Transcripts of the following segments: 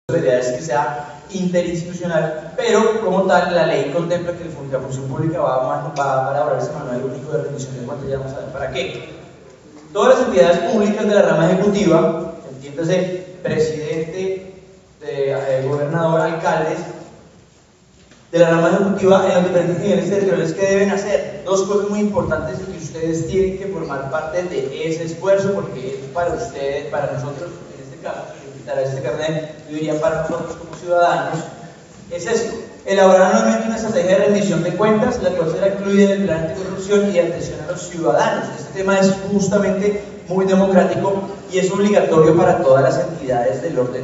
La idea es que sea interinstitucional, pero como tal la ley contempla que la función pública va a elaborar ese manual único de rendición de cuentas. Ya vamos a ver para qué. Todas las entidades públicas de la rama ejecutiva, entiéndase presidente, gobernador, alcaldes, de la rama ejecutiva en los diferentes niveles territoriales, que deben hacer dos cosas muy importantes y que ustedes tienen que formar parte de ese esfuerzo, porque es para ustedes, para nosotros, en este caso, a este carnet, yo diría para nosotros como ciudadanos, es eso: elaborar anualmente una estrategia de rendición de cuentas, la cual será incluida en el plan anticorrupción y de atención a los ciudadanos. Este tema es justamente muy democrático y es obligatorio para todas las entidades del orden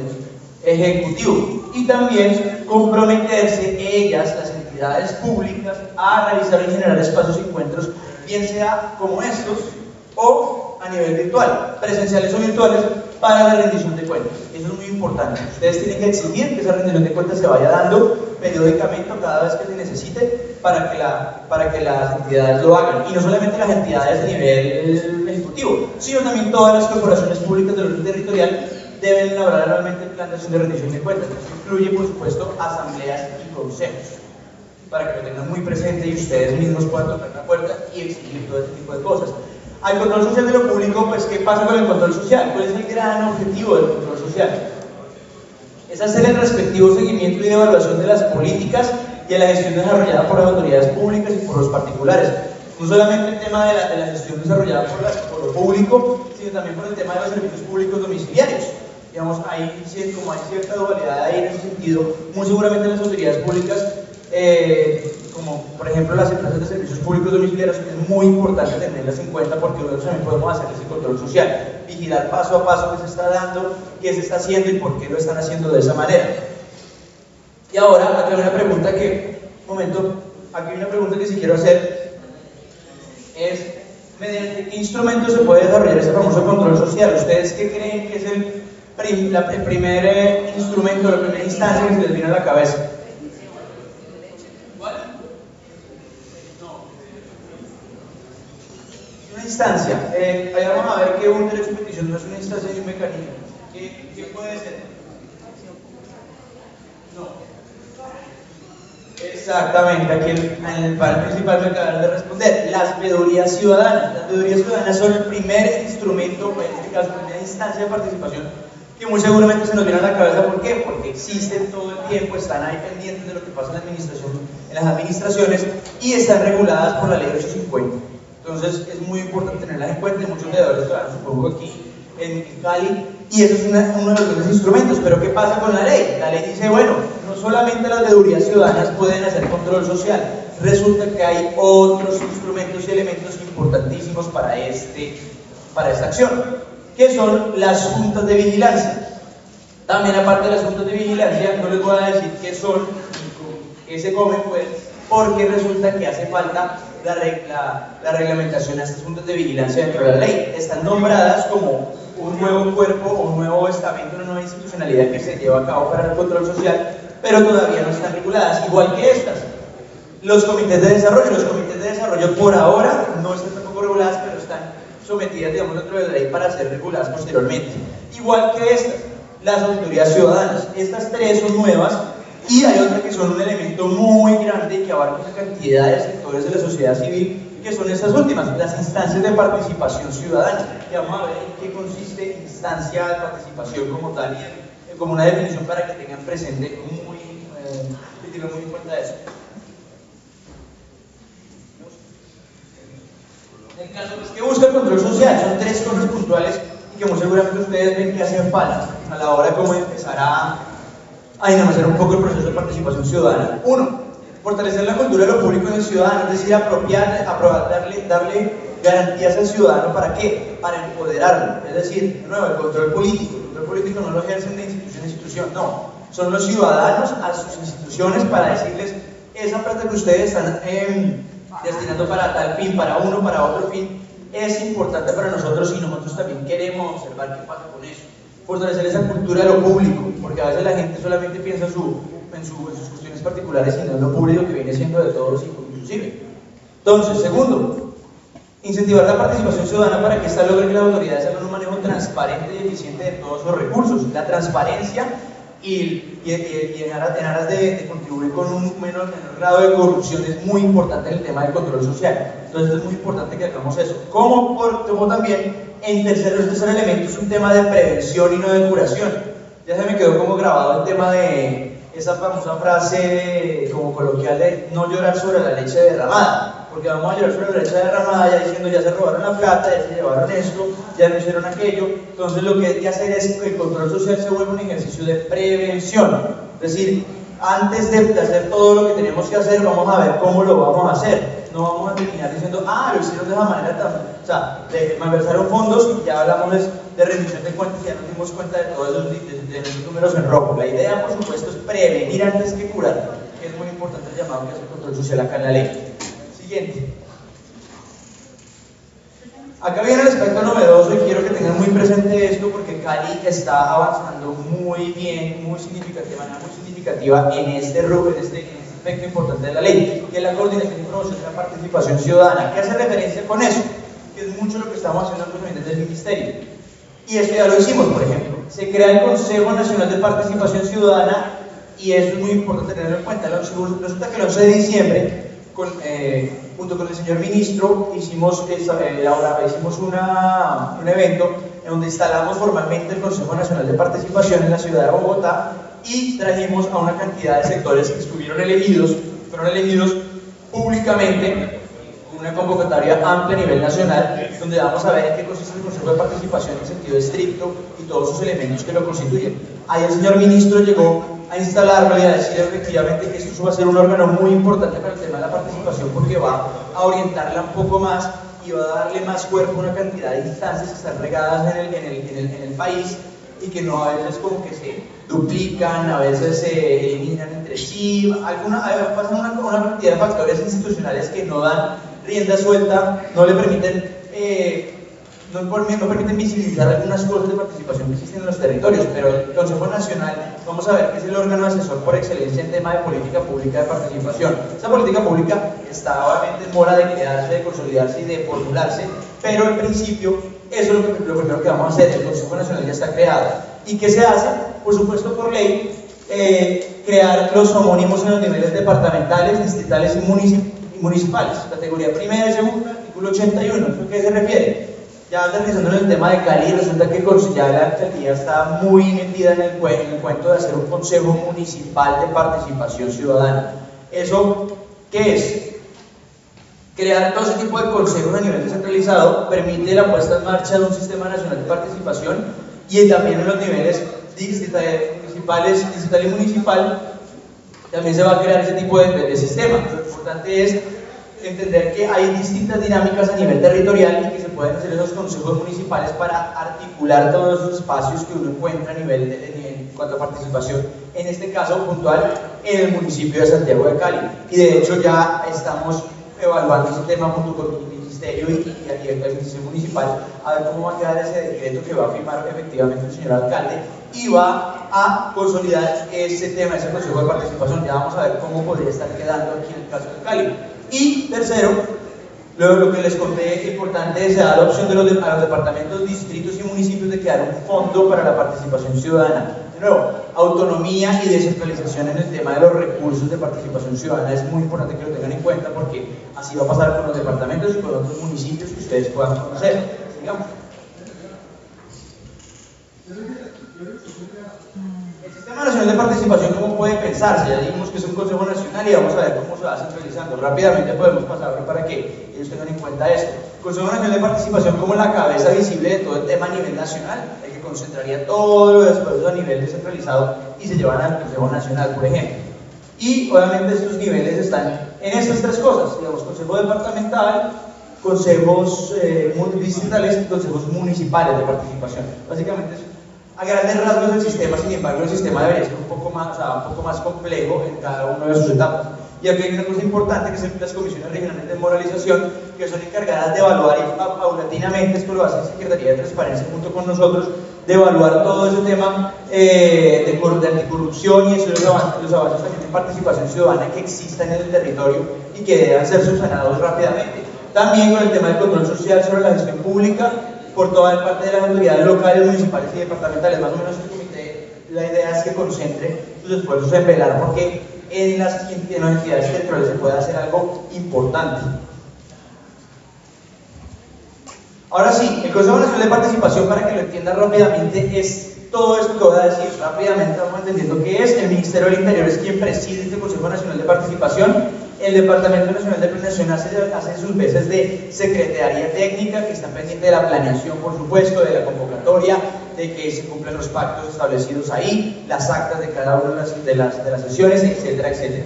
ejecutivo, y también comprometerse ellas, las entidades públicas, a realizar y generar espacios y encuentros, bien sea como estos o a nivel virtual, presenciales o virtuales, para la rendición de cuentas. Eso es muy importante. Ustedes tienen que exigir que esa rendición de cuentas se vaya dando periódicamente o cada vez que se necesite para que las entidades lo hagan. Y no solamente las entidades de nivel ejecutivo, sino también todas las corporaciones públicas del orden territorial deben elaborar anualmente el plan de acción de rendición de cuentas. Esto incluye, por supuesto, asambleas y consejos, para que lo tengan muy presente y ustedes mismos puedan tocar la puerta y exigir todo este tipo de cosas. Al control social de lo público, pues, ¿qué pasa con el control social? ¿Cuál es el gran objetivo del control social? Es hacer el respectivo seguimiento y evaluación de las políticas y de la gestión desarrollada por las autoridades públicas y por los particulares. No solamente el tema de la gestión desarrollada por lo público, sino también por el tema de los servicios públicos domiciliarios. Digamos, como hay cierta dualidad ahí en ese sentido, muy seguramente las autoridades públicas, como por ejemplo las empresas de servicios públicos domiciliarios, es muy importante tenerlas en cuenta, porque nosotros también podemos hacer ese control social, vigilar paso a paso qué se está dando, qué se está haciendo y por qué lo están haciendo de esa manera. Y ahora, aquí hay una pregunta que sí quiero hacer, es: ¿mediante qué instrumento se puede desarrollar ese famoso control social? ¿Ustedes qué creen que es el primer instrumento, la primera instancia que se les viene a la cabeza? ¿Cuál? No. Es una instancia. Ahí vamos a ver que un derecho de petición no es una instancia y un mecanismo. ¿Qué puede ser? No. Exactamente, aquí el panel principal me acaba de responder: las veedurías ciudadanas. Las veedurías ciudadanas son el primer instrumento, en este caso, la primera instancia de participación, que muy seguramente se nos viene a la cabeza. ¿Por qué? Porque existen todo el tiempo, están ahí pendientes de lo que pasa en la administración, en las administraciones, y están reguladas por la ley 850. Entonces es muy importante tenerlas en cuenta. Hay muchos veedores ciudadanos, supongo, aquí en Cali, y eso es uno de los grandes instrumentos. Pero ¿qué pasa con la ley? La ley dice, bueno, no solamente las veedurías ciudadanas pueden hacer control social, resulta que hay otros instrumentos y elementos importantísimos para esta acción, que son las juntas de vigilancia. También, aparte de las juntas de vigilancia, no les voy a decir qué son y qué se comen, pues, porque resulta que hace falta la reglamentación a estas juntas de vigilancia dentro de la ley. Están nombradas como un nuevo cuerpo o un nuevo estamento, una nueva institucionalidad que se lleva a cabo para el control social, pero todavía no están reguladas, igual que estas. Los comités de desarrollo por ahora no están tampoco reguladas, pero están sometidas, digamos, dentro de la ley para ser reguladas posteriormente. Igual que estas, las auditorías ciudadanas. Estas tres son nuevas, y hay otras que son un elemento muy grande que abarca una cantidad de sectores de la sociedad civil, que son estas últimas, las instancias de participación ciudadana. Y vamos a ver en qué consiste instancia de participación como tal, y como una definición para que tengan presente que tengan muy en cuenta eso. En el caso que busca el control social, son tres cosas puntuales y que muy seguramente ustedes ven que hacen falta a la hora de cómo empezar a dinamizar un poco el proceso de participación ciudadana. Uno, fortalecer la cultura de lo público en el ciudadano, es decir, darle garantías al ciudadano. ¿Para qué? Para empoderarlo. Es decir, de nuevo, el control político no lo ejercen de institución a institución, no, son los ciudadanos a sus instituciones para decirles: esa plata que ustedes están destinando para tal fin, para uno, para otro fin, es importante para nosotros, y nosotros también queremos observar qué pasa con eso. Fortalecer esa cultura de lo público, porque a veces la gente solamente piensa en sus cuestiones particulares y no en lo público, que viene siendo de todos inclusive. Entonces, segundo, incentivar la participación ciudadana para que esta logre que las autoridades hagan un manejo transparente y eficiente de todos los recursos. La transparencia en aras de contribuir con un menor grado de corrupción es muy importante el tema del control social. Entonces es muy importante que hagamos eso. Como también en tercer elemento es un tema de prevención y no de curación. Ya se me quedó como grabado el tema de esa famosa frase como coloquial de no llorar sobre la leche derramada, porque vamos a llorar sobre la leche derramada ya diciendo ya se robaron la plata, ya se llevaron esto, ya no hicieron aquello. Entonces lo que hay que hacer es que el control social se vuelva un ejercicio de prevención, es decir, antes de hacer todo lo que tenemos que hacer, vamos a ver cómo lo vamos a hacer. No vamos a terminar diciendo, lo hicieron de esa manera también. O sea, malversaron fondos y ya hablamos de rendición de cuentas y ya nos dimos cuenta de todos los números en rojo. La idea, por supuesto, es prevenir antes que curar, que es muy importante el llamado que hace el control social acá en la ley. Siguiente. Acá viene el aspecto novedoso y quiero que tengan muy presente esto porque Cali está avanzando muy bien, muy significativa en este aspecto importante de la ley, que es la coordinación y promoción de la participación ciudadana. ¿Qué hace referencia con eso? Que es mucho lo que estamos haciendo desde el Ministerio. Y eso ya lo hicimos, por ejemplo. Se crea el Consejo Nacional de Participación Ciudadana y eso es muy importante tenerlo en cuenta. Resulta que el 11 de diciembre, junto con el señor ministro, hicimos un evento en donde instalamos formalmente el Consejo Nacional de Participación en la ciudad de Bogotá y trajimos a una cantidad de sectores que fueron elegidos públicamente con una convocatoria amplia a nivel nacional, donde vamos a ver en qué consiste el Consejo de Participación en sentido estricto y todos sus elementos que lo constituyen. Ahí el señor ministro llegó a instalarlo y a decir efectivamente que esto va a ser un órgano muy importante para el tema de la participación porque va a orientarla un poco más y va a darle más cuerpo a una cantidad de instancias que están regadas en el país y que no a veces como que se duplican, a veces se eliminan entre sí, pasan una cantidad de factores institucionales que no dan rienda suelta, no le permiten no permiten visibilizar algunas cosas de participación que existen en los territorios, pero el Consejo Nacional, vamos a ver que es el órgano asesor por excelencia en tema de política pública de participación. Esa política pública está obviamente en mora de crearse, de consolidarse y de formularse, pero en principio eso es lo primero que vamos a hacer. El Consejo Nacional ya está creado. ¿Y qué se hace? Por supuesto, por ley, crear los homónimos en los niveles departamentales, distritales y municipales, categoría primera y segunda, artículo 81. ¿A qué se refiere? Ya aterrizando en el tema de Cali, resulta que ya la alcaldía está muy metida en el cuento de hacer un consejo municipal de participación ciudadana. ¿Eso qué es? Crear todo ese tipo de consejos a nivel descentralizado permite la puesta en marcha de un sistema nacional de participación y también en los niveles distrital y municipal también se va a crear ese tipo de sistema. Lo importante es entender que hay distintas dinámicas a nivel territorial y que se pueden hacer esos consejos municipales para articular todos esos espacios que uno encuentra a nivel en cuanto a participación, en este caso puntual en el municipio de Santiago de Cali. Y de hecho ya estamos evaluando ese tema junto con el Ministerio y la Administración Municipal a ver cómo va a quedar ese decreto que va a firmar efectivamente el señor alcalde y va a consolidar ese tema, ese consejo de participación. Ya vamos a ver cómo podría estar quedando aquí en el caso de Cali. Y tercero, lo que les conté, importante es dar la opción a los departamentos, distritos y municipios de crear un fondo para la participación ciudadana. De nuevo, autonomía y descentralización en el tema de los recursos de participación ciudadana es muy importante que lo tengan en cuenta porque así va a pasar con los departamentos y con otros municipios que ustedes puedan conocer. Sigamos. El Sistema Nacional de Participación, ¿cómo puede pensarse? Ya dijimos que es un Consejo Nacional y vamos a ver cómo se va centralizando. Rápidamente podemos pasarlo para que ellos tengan en cuenta esto. El Consejo Nacional de Participación como la cabeza visible de todo el tema a nivel nacional, el que concentraría todos los esfuerzos a nivel descentralizado y se llevan al Consejo Nacional, por ejemplo. Y obviamente estos niveles están en estas tres cosas, digamos, Consejo Departamental, consejos distritales y consejos municipales de participación. Básicamente es a grandes rasgos el sistema, sin embargo el sistema debería ser un poco más complejo en cada una de sus etapas. Y aquí hay una cosa importante que son las comisiones regionales de moralización, que son encargadas de evaluar paulatinamente, esto lo hace la Secretaría de Transparencia junto con nosotros, de evaluar todo ese tema de anticorrupción y eso, los avances también de participación ciudadana que existan en el territorio y que deban ser subsanados rápidamente. También con el tema del control social sobre la gestión pública, por toda parte de las autoridades locales, municipales y departamentales. Más o menos este comité la idea es que concentre sus esfuerzos en velar porque en las entidades territoriales se puede hacer algo importante. Ahora sí, el Consejo Nacional de Participación, para que lo entienda rápidamente, es todo esto que voy a decir. Rápidamente vamos entendiendo qué es. El Ministerio del Interior es quien preside este Consejo Nacional de Participación. El Departamento Nacional de Planeación hace sus veces de secretaría técnica, que está pendiente de la planeación, por supuesto, de la convocatoria, de que se cumplan los pactos establecidos ahí, las actas de cada una de las sesiones, etcétera, etcétera.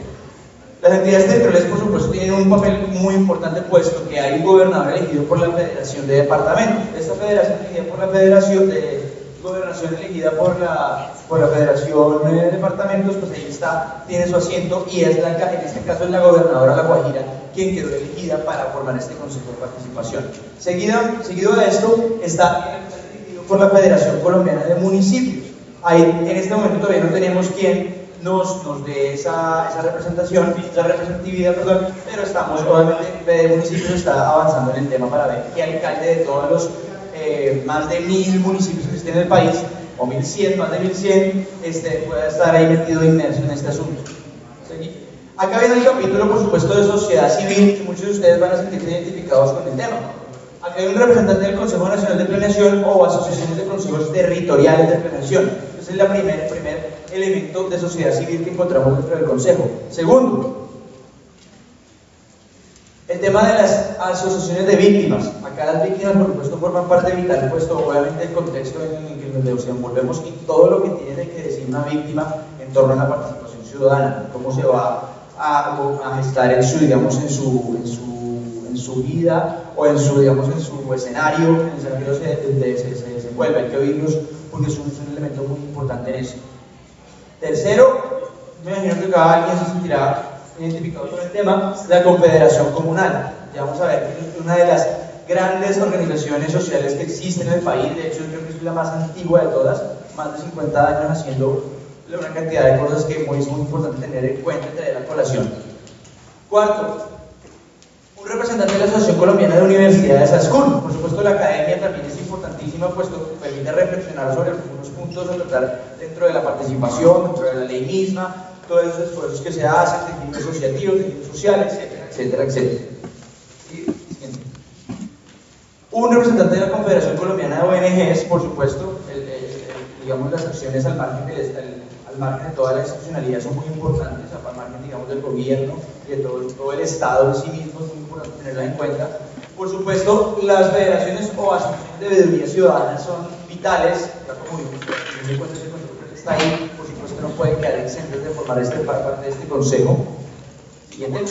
Las entidades territoriales, por supuesto, tienen un papel muy importante, puesto que hay un gobernador elegido por la Federación de Departamentos. Esta federación elegida por la Federación de Gobernación, elegida por la Federación de Departamentos, pues ahí está, tiene su asiento, y es en este caso es la gobernadora La Guajira quien quedó elegida para formar este Consejo de Participación. Seguido de esto está elegido por la Federación Colombiana de Municipios. Ahí en este momento todavía no tenemos quien nos dé esa representatividad, pero estamos, obviamente, de municipios está avanzando en el tema para ver qué alcalde de todos los más de 1000 municipios que existen en el país, o 1100, más de 1100, pueda estar ahí metido inmerso en este asunto. ¿Sí? Acá viene el capítulo, por supuesto, de sociedad civil, que muchos de ustedes van a sentirse identificados con el tema. Acá hay un representante del Consejo Nacional de Planeación o asociaciones de consejos territoriales de planeación. Ese es el primer elemento de sociedad civil que encontramos dentro del Consejo. Segundo, el tema de las asociaciones de víctimas. Acá las víctimas, por supuesto, forman parte vital, puesto obviamente el contexto en el que nos desenvolvemos y todo lo que tiene que decir una víctima en torno a la participación ciudadana, cómo se va a gestar en su, digamos, en su vida o en su, digamos, en su escenario, en el escenario donde se desenvuelve. Hay que oírlos porque es un elemento muy importante en eso. Tercero, me imagino que cada alguien se sentirá identificado con el tema, la Confederación Comunal. Ya vamos a ver que es una de las grandes organizaciones sociales que existen en el país. De hecho, yo creo que es la más antigua de todas, más de 50 años haciendo una cantidad de cosas que es muy importante tener en cuenta y traer a colación. Cuarto, un representante de la Asociación Colombiana de Universidades, ASCUN. Por supuesto, la academia también es importantísima, puesto que permite reflexionar sobre algunos puntos a tratar dentro de la participación, dentro de la ley misma, todos esos esfuerzos que se hacen, tejidos asociativos, tejidos sociales, etcétera, etcétera. Un representante de la Confederación Colombiana de ONGs, por supuesto, digamos, las acciones al margen de toda la institucionalidad son muy importantes, al margen, digamos, del gobierno y de todo el Estado en sí mismo, es muy importante tenerla en cuenta. Por supuesto, las federaciones o asociaciones de veeduría ciudadana son vitales, ya como vimos, teniendo en cuenta ese concepto que está ahí, por supuesto no pueden quedar exentos de formar parte de este consejo. Siguiente.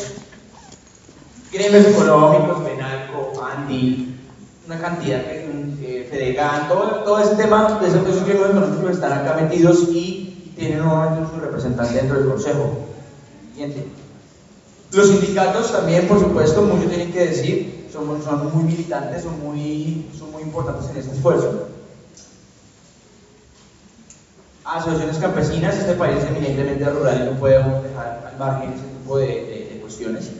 Gremios económicos, Penalco, ANDI, una cantidad de FEDEGAN, todo ese tema de esos gremios económicos están acá metidos y tienen nuevamente su representante dentro del consejo. Siguiente. Los sindicatos también, por supuesto, mucho tienen que decir, son muy militantes, son muy importantes en este esfuerzo. Asociaciones campesinas, este país es eminentemente rural y no podemos dejar al margen ese tipo de cuestiones.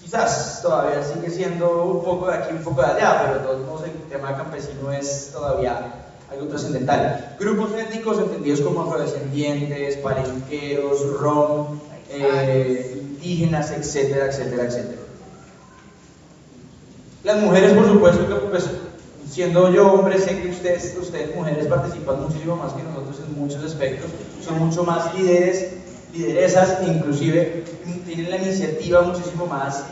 Quizás todavía sigue siendo un poco de aquí, un poco de allá, pero de todos modos el tema campesino es todavía algo trascendental. Grupos étnicos entendidos como afrodescendientes, palenqueros, rom, indígenas, etcétera, etcétera, etcétera. Las mujeres, por supuesto, que pues, siendo yo hombre, sé que ustedes mujeres participan muchísimo más que nosotros en muchos aspectos, son mucho más lideresas, inclusive tienen la iniciativa muchísimo más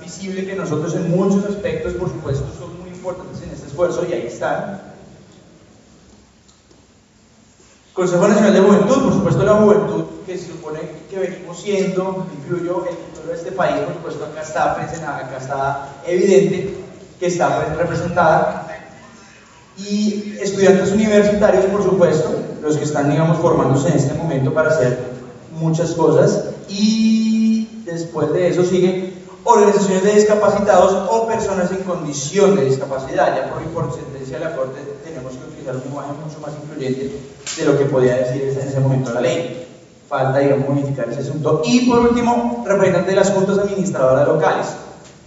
visible que nosotros en muchos aspectos, por supuesto, son muy importantes en este esfuerzo y ahí están. Consejo Nacional de Juventud, por supuesto la juventud que se supone que venimos siendo, incluyo el futuro de este país, por supuesto acá está evidente que está representada, y estudiantes universitarios, por supuesto, los que están, digamos, formándose en este momento para hacer muchas cosas, y después de eso sigue organizaciones de discapacitados o personas en condición de discapacidad. Ya por sentencia de la Corte tenemos que utilizar un lenguaje mucho más incluyente de lo que podía decir en ese momento la ley. Falta, digamos, modificar ese asunto. Y por último, representantes de las juntas administradoras locales,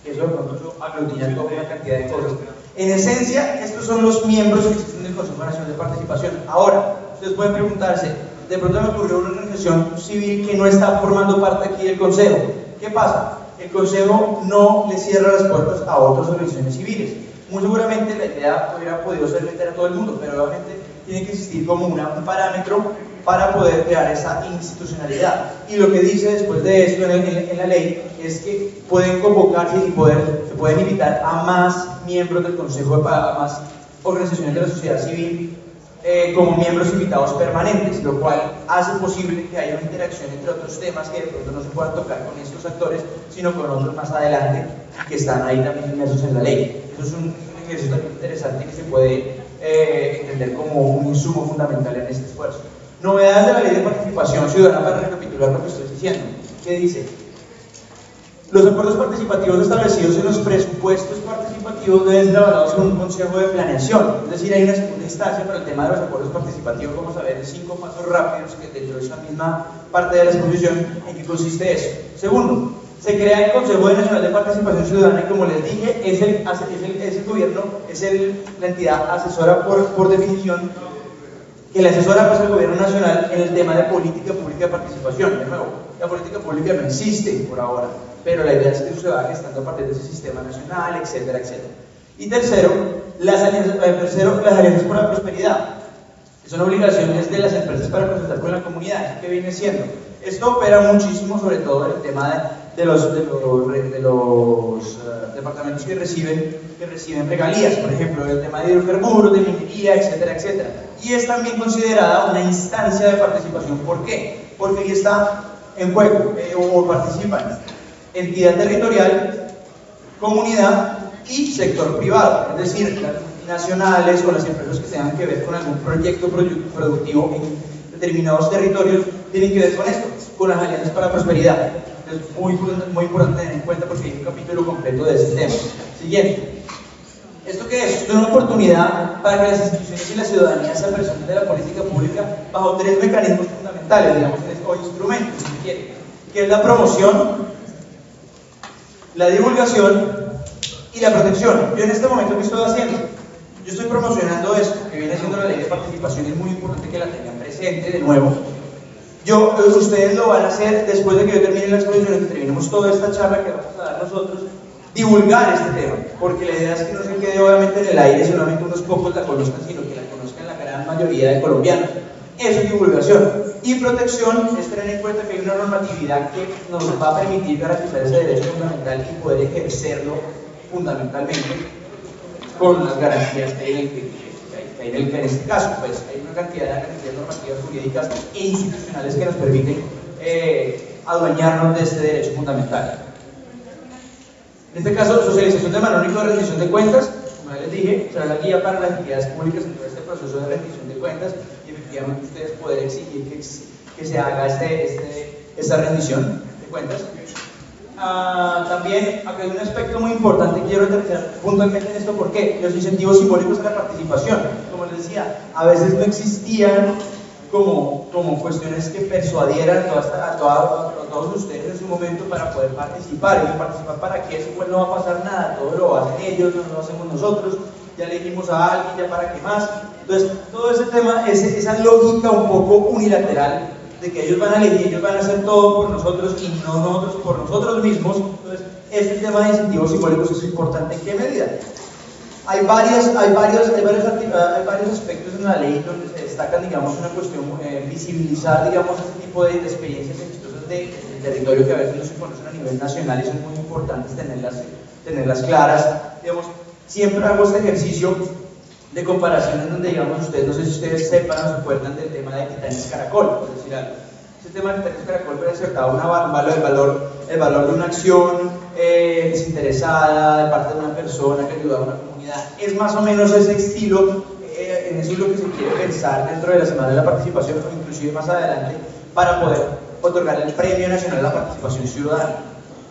que eso de pronto aglutina toda una cantidad de cosas. En esencia, estos son los miembros que existen Consejo Nacional de Participación. Ahora, ustedes pueden preguntarse, de pronto me ocurrió una organización civil que no está formando parte aquí del Consejo. ¿Qué pasa? El Consejo no le cierra las puertas a otras organizaciones civiles. Muy seguramente la idea hubiera podido ser meter a todo el mundo, pero obviamente tiene que existir como un parámetro para poder crear esa institucionalidad. Y lo que dice después de esto en la ley es que pueden convocarse y se pueden invitar a más miembros del Consejo, a más organizaciones de la sociedad civil como miembros invitados permanentes, lo cual hace posible que haya una interacción entre otros temas que de pronto no se puedan tocar con estos actores, sino con otros más adelante que están ahí también inmersos en la ley. Eso es un ejercicio también interesante que se puede entender como un insumo fundamental en este esfuerzo. Novedades de la Ley de Participación Ciudadana, para recapitular lo que estoy diciendo. ¿Qué dice? Los acuerdos participativos establecidos en los presupuestos participativos deben ser avalados en un consejo de planeación. Es decir, hay una segunda instancia para el tema de los acuerdos participativos. Vamos a ver en 5 pasos rápidos que dentro de esa misma parte de la exposición en qué consiste eso. Segundo, se crea el Consejo Nacional de Participación Ciudadana y, como les dije, es el gobierno, es la entidad asesora por definición, que le asesora pues al gobierno nacional en el tema de política pública de participación. De nuevo, la política pública no existe por ahora, pero la idea es que eso se va gestando a partir de ese sistema nacional, etcétera, etcétera. Y tercero, las alianzas por la prosperidad. Son obligaciones de las empresas para consultar con la comunidad. ¿Qué viene siendo? Esto opera muchísimo, sobre todo en el tema de los departamentos que reciben regalías, por ejemplo, el tema de hidrocarburos, de minería, etcétera, etcétera. Y es también considerada una instancia de participación. ¿Por qué? Porque ahí está en juego, o participan entidad territorial, comunidad y sector privado, es decir, las nacionales o las empresas que tengan que ver con algún proyecto productivo en determinados territorios tienen que ver con esto, con las alianzas para la prosperidad. Es muy importante tener en cuenta porque hay un capítulo completo de ese tema. Siguiente. ¿Esto qué es? Esto es una oportunidad para que las instituciones y la ciudadanía se aperciban de la política pública bajo 3 mecanismos fundamentales, digamos, o instrumentos, si quieren, que es la promoción, la divulgación y la protección. Yo en este momento, ¿qué estoy haciendo? Yo estoy promocionando esto, que viene siendo la ley de participación, y es muy importante que la tengan presente de nuevo. Ustedes lo van a hacer después de que yo termine la exposición, que terminemos toda esta charla que vamos a dar nosotros, divulgar este tema, porque la idea es que no se quede obviamente en el aire, solamente unos pocos la conozcan, sino que la conozcan la gran mayoría de colombianos. Eso es divulgación. Y protección es tener en cuenta que hay una normatividad que nos va a permitir garantizar ese derecho fundamental y poder ejercerlo fundamentalmente con las garantías que hay en este caso. Pues hay una cantidad de normativas jurídicas e institucionales que nos permiten adueñarnos de este derecho fundamental. En este caso, socialización de manual único de rendición de cuentas, como ya les dije, será la guía para las entidades públicas en todo este proceso de rendición de cuentas, y efectivamente ustedes poder exigir que se haga esta rendición de cuentas. También acá hay un aspecto muy importante que quiero aterrizar puntualmente en esto, porque los incentivos simbólicos a la participación, como les decía, a veces no existían como cuestiones que persuadieran a todos ustedes en su momento para poder participar. ¿Y participar para qué? Pues no va a pasar nada, todo lo hacen ellos, no lo hacemos nosotros, ya elegimos a alguien, ya para qué más. Entonces, todo ese tema, esa lógica un poco unilateral de que ellos van a elegir, ellos van a hacer todo por nosotros y no nosotros por nosotros mismos. Entonces, este tema de incentivos simbólicos es importante. ¿En qué medida? Hay varios aspectos en la ley donde se destacan, digamos, una cuestión, visibilizar, digamos, este tipo de experiencias exitosas del territorio que a veces no se conocen a nivel nacional y son muy importantes tenerlas claras. Digamos, siempre hago este ejercicio de comparación en donde, digamos, no sé si ustedes sepan o se acuerdan del tema de Titanes Caracol, por decir algo. Este tema de Titanes Caracol presentaba el valor de una acción desinteresada de parte de una persona que ayudaba a una comunidad. Es más o menos ese estilo, en eso es lo que se quiere pensar dentro de la Semana de la Participación, o inclusive más adelante, para poder otorgar el Premio Nacional a la Participación Ciudadana.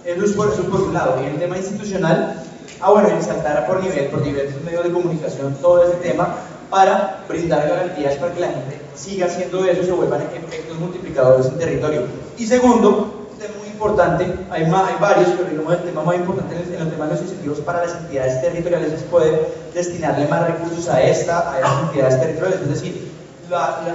Eso es por un lado. Y el tema institucional, y saltar por diversos medios de comunicación todo ese tema para brindar garantías para que la gente siga haciendo eso y se vuelvan efectos multiplicadores en territorio. Y segundo, un tema muy importante, hay varios, pero digamos el tema más importante en el tema de los incentivos para las entidades territoriales es poder destinarle más recursos a esas entidades territoriales, es decir,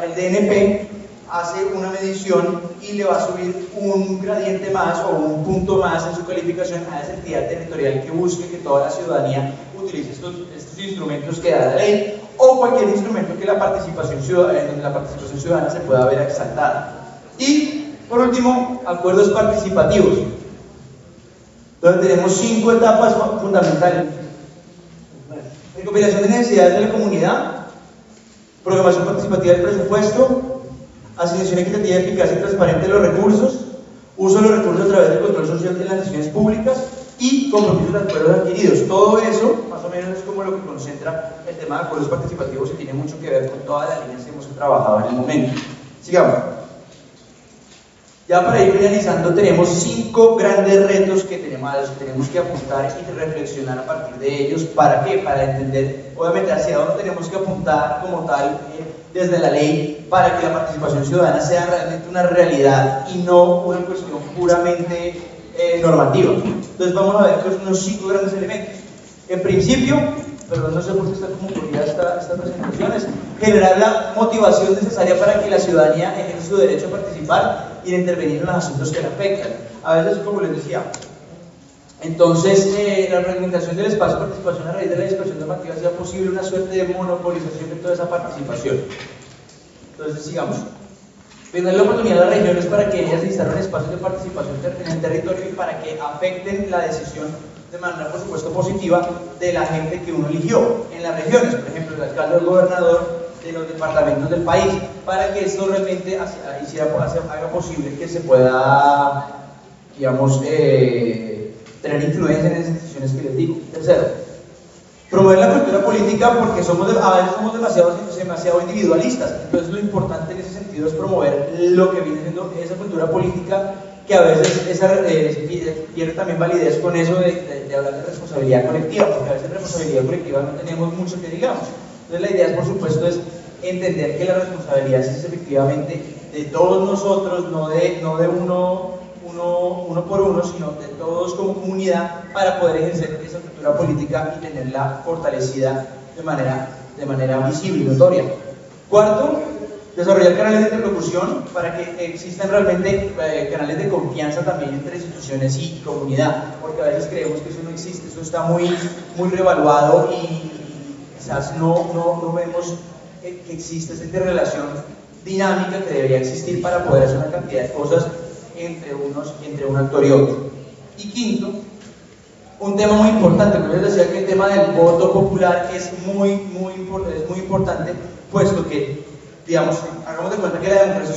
el DNP hace una medición y le va a subir un gradiente más o un punto más en su calificación a esa entidad territorial que busque que toda la ciudadanía utilice estos instrumentos que da la ley o cualquier instrumento que la participación ciudadana se pueda ver exaltada. Y por último, acuerdos participativos, donde tenemos 5 etapas fundamentales: recopilación de necesidades de la comunidad, programación participativa del presupuesto, asignación equitativa, eficaz y transparente de los recursos, uso de los recursos a través del control social de las decisiones públicas y compromisos de acuerdos adquiridos. Todo eso, más o menos, es como lo que concentra el tema de acuerdos participativos y tiene mucho que ver con todas las líneas que hemos trabajado en el momento. Sigamos. Ya para ir finalizando, tenemos 5 grandes retos que a los que tenemos que apuntar y reflexionar a partir de ellos. ¿Para qué? Para entender, obviamente, hacia dónde tenemos que apuntar como tal desde la ley para que la participación ciudadana sea realmente una realidad y no una cuestión puramente normativa. Entonces vamos a ver unos 5 grandes elementos. En principio, perdón, no sé por qué está como corrida esta presentación, es generar la motivación necesaria para que la ciudadanía ejerza su derecho a participar y a intervenir en los asuntos que la afectan. A veces, como les decía, entonces la fragmentación del espacio de participación a raíz de la dispersión normativa hacía posible una suerte de monopolización de toda esa participación. Entonces, sigamos. Brindar la oportunidad a las regiones para que ellas instalen espacios de participación en el territorio y para que afecten la decisión de manera, por supuesto, positiva de la gente que uno eligió en las regiones, por ejemplo, el alcalde o el gobernador de los departamentos del país, para que esto realmente haga posible que se pueda, digamos, tener influencia en las decisiones que les digo. Tercero, promover la cultura política, porque a veces somos demasiado individualistas. Entonces lo importante en ese sentido es promover lo que viene siendo esa cultura política, que a veces pierde también validez con eso de hablar de responsabilidad colectiva, porque a veces responsabilidad colectiva no tenemos mucho que digamos. Entonces la idea, por supuesto, es entender que la responsabilidad es efectivamente de todos nosotros, no de uno por uno, sino de todos como comunidad, para poder ejercer esa cultura política y tenerla fortalecida de manera visible y notoria. Cuarto, desarrollar canales de interlocución para que existan realmente canales de confianza también entre instituciones y comunidad, porque a veces creemos que eso no existe, eso está muy revaluado y quizás no vemos que existe esta interrelación dinámica que debería existir para poder hacer una cantidad de cosas entre un actor y otro. Y quinto, un tema muy importante, como les decía, que el tema del voto popular es muy importante, puesto que, digamos, hagamos de cuenta que la democracia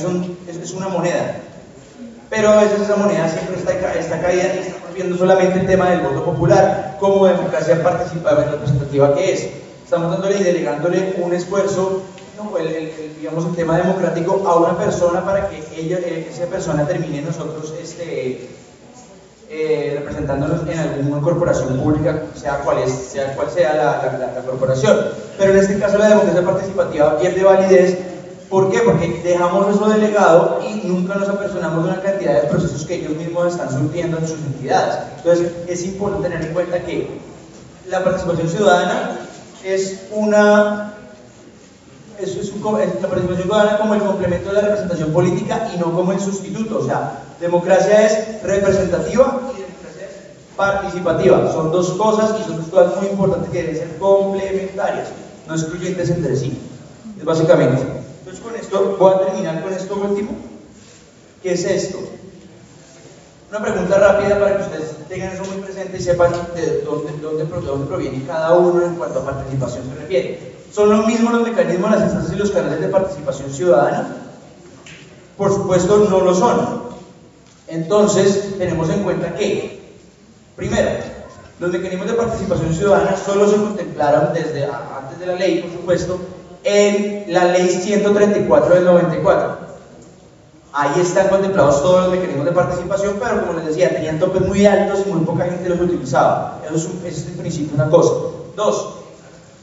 es una moneda, pero a veces esa moneda siempre está caída y estamos viendo solamente el tema del voto popular como democracia participativa representativa que es. Estamos dándole y delegándole un esfuerzo, digamos, el tema democrático a una persona para que esa persona termine nosotros representándonos en alguna corporación pública, sea cual sea la corporación. Pero en este caso la democracia participativa pierde validez. ¿Por qué? Porque dejamos eso delegado y nunca nos apersonamos de una cantidad de procesos que ellos mismos están surtiendo en sus entidades. Entonces es importante tener en cuenta que la participación ciudadana es la participación ciudadana como el complemento de la representación política y no como el sustituto. O sea, democracia es representativa y democracia es participativa. Son dos cosas y son dos cosas muy importantes que deben ser complementarias, no excluyentes entre sí. Es básicamente. Entonces con esto voy a terminar con esto último. ¿Qué es esto? Una pregunta rápida para que ustedes tengan eso muy presente y sepan de dónde proviene cada uno en cuanto a participación se refiere. ¿Son lo mismo los mecanismos, las instancias y los canales de participación ciudadana? Por supuesto no lo son. Entonces tenemos en cuenta que, primero, los mecanismos de participación ciudadana solo se contemplaron antes de la ley, por supuesto, en la ley 134 del 94. Ahí están contemplados todos los mecanismos de participación, pero como les decía, tenían topes muy altos y muy poca gente los utilizaba. Eso es en principio una cosa. Dos,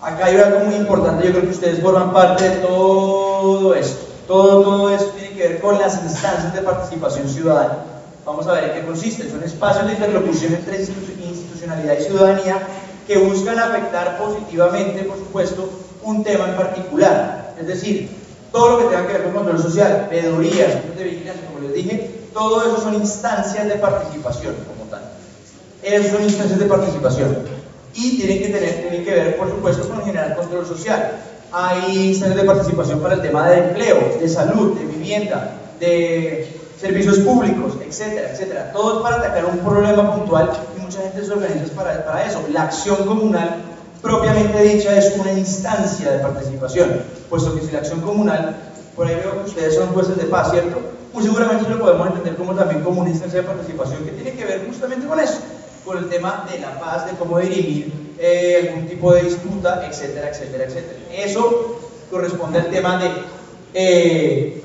acá hay algo muy importante, yo creo que ustedes forman parte de todo esto. Todo esto tiene que ver con las instancias de participación ciudadana. vamos a ver en qué consisten. Son espacios de interlocución entre institucionalidad y ciudadanía que buscan afectar positivamente, por supuesto, un tema en particular. Es decir, todo lo que tenga que ver con control social, veedurías, de vigilancia, como les dije, todo eso son instancias de participación como tal. Esos son instancias de participación. Y tienen que ver, por supuesto, con generar control social. Hay instancias de participación para el tema de empleo, de salud, de vivienda, de servicios públicos, etcétera, etcétera. Todo es para atacar un problema puntual y mucha gente se organiza para eso. La acción comunal, propiamente dicha, es una instancia de participación, puesto que si la acción comunal, por ahí veo que ustedes son jueces de paz, ¿cierto? Muy seguramente lo podemos entender también como una instancia de participación que tiene que ver justamente con eso, con el tema de la paz, de cómo dirimir algún tipo de disputa, etcétera, etcétera, etcétera. Eso corresponde al tema de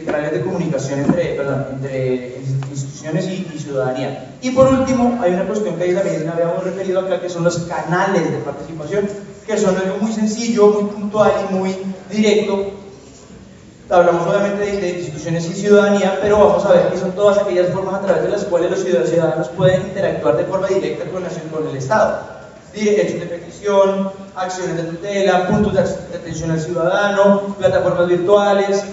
canales de comunicación entre instituciones y ciudadanía. Y por último, hay una cuestión que ahí también habíamos referido acá, que son los canales de participación, que son algo muy sencillo, muy puntual y muy directo. Hablamos obviamente de instituciones y ciudadanía, pero vamos a ver que son todas aquellas formas a través de las cuales los ciudadanos pueden interactuar de forma directa con el Estado. Derechos de petición, acciones de tutela, puntos de atención al ciudadano, plataformas virtuales,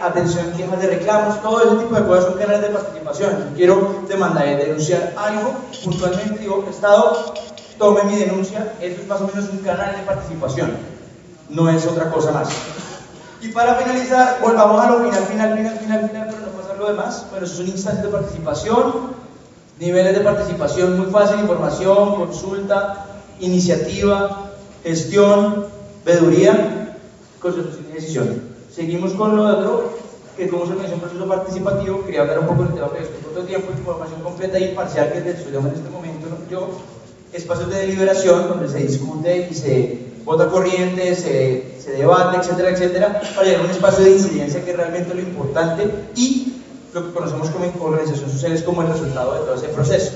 atención, quejas de reclamos, todo ese tipo de cosas son canales de participación. Si quiero demandar y denunciar algo, puntualmente digo, Estado, tome mi denuncia, eso es más o menos un canal de participación, no es otra cosa más. Y para finalizar, volvamos a lo final, pero no pasar lo demás. Bueno, eso son instancias de participación, niveles de participación muy fácil: información, consulta, iniciativa, gestión, veeduría, constitución y decisión. Seguimos con lo otro, que como se menciona, un proceso participativo. Quería hablar un poco del tema, pero estoy por todo tiempo, información completa y imparcial que estudiamos en este momento, ¿no? Yo, espacios de deliberación donde se discute y se vota corriente, se debate, etcétera, etcétera, para llegar a un espacio de incidencia que es realmente lo importante y lo que conocemos como organización social es como el resultado de todo ese proceso.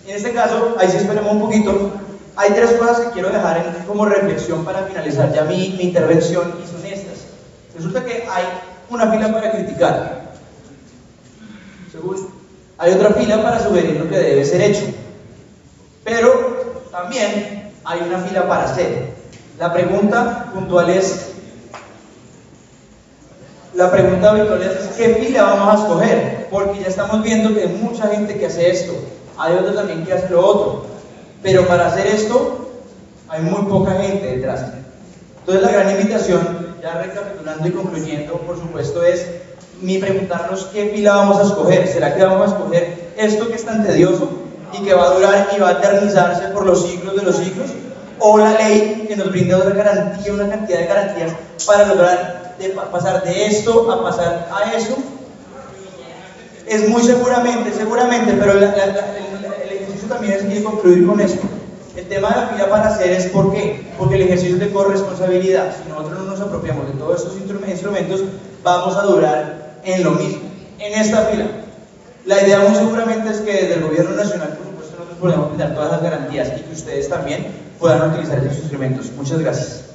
En este caso, ahí sí esperemos un poquito. Hay tres cosas que quiero dejar como reflexión para finalizar ya mi intervención, y son estas. Resulta que hay una fila para criticar, seguro. Hay otra fila para sugerir lo que debe ser hecho, pero también hay una fila para hacer. La pregunta puntual es, ¿qué fila vamos a escoger? Porque ya estamos viendo que hay mucha gente que hace esto, hay otros también que hacen lo otro, pero para hacer esto hay muy poca gente detrás. Entonces la gran invitación, ya recapitulando y concluyendo, por supuesto, es preguntarnos qué fila vamos a escoger. ¿Será que vamos a escoger esto que es tan tedioso y que va a durar y va a eternizarse por los siglos de los siglos? ¿O la ley que nos brinda otra garantía, una cantidad de garantías para lograr pasar de esto a pasar a eso? Es muy seguramente, pero el ejercicio también es que concluir con esto. El tema de la fila para hacer es ¿por qué? Porque el ejercicio es de corresponsabilidad. Si nosotros no nos apropiamos de todos estos instrumentos, vamos a durar en lo mismo, en esta fila. La idea muy seguramente es que desde el gobierno nacional, por supuesto, nosotros podemos brindar todas las garantías y que ustedes también puedan utilizar esos instrumentos. Muchas gracias.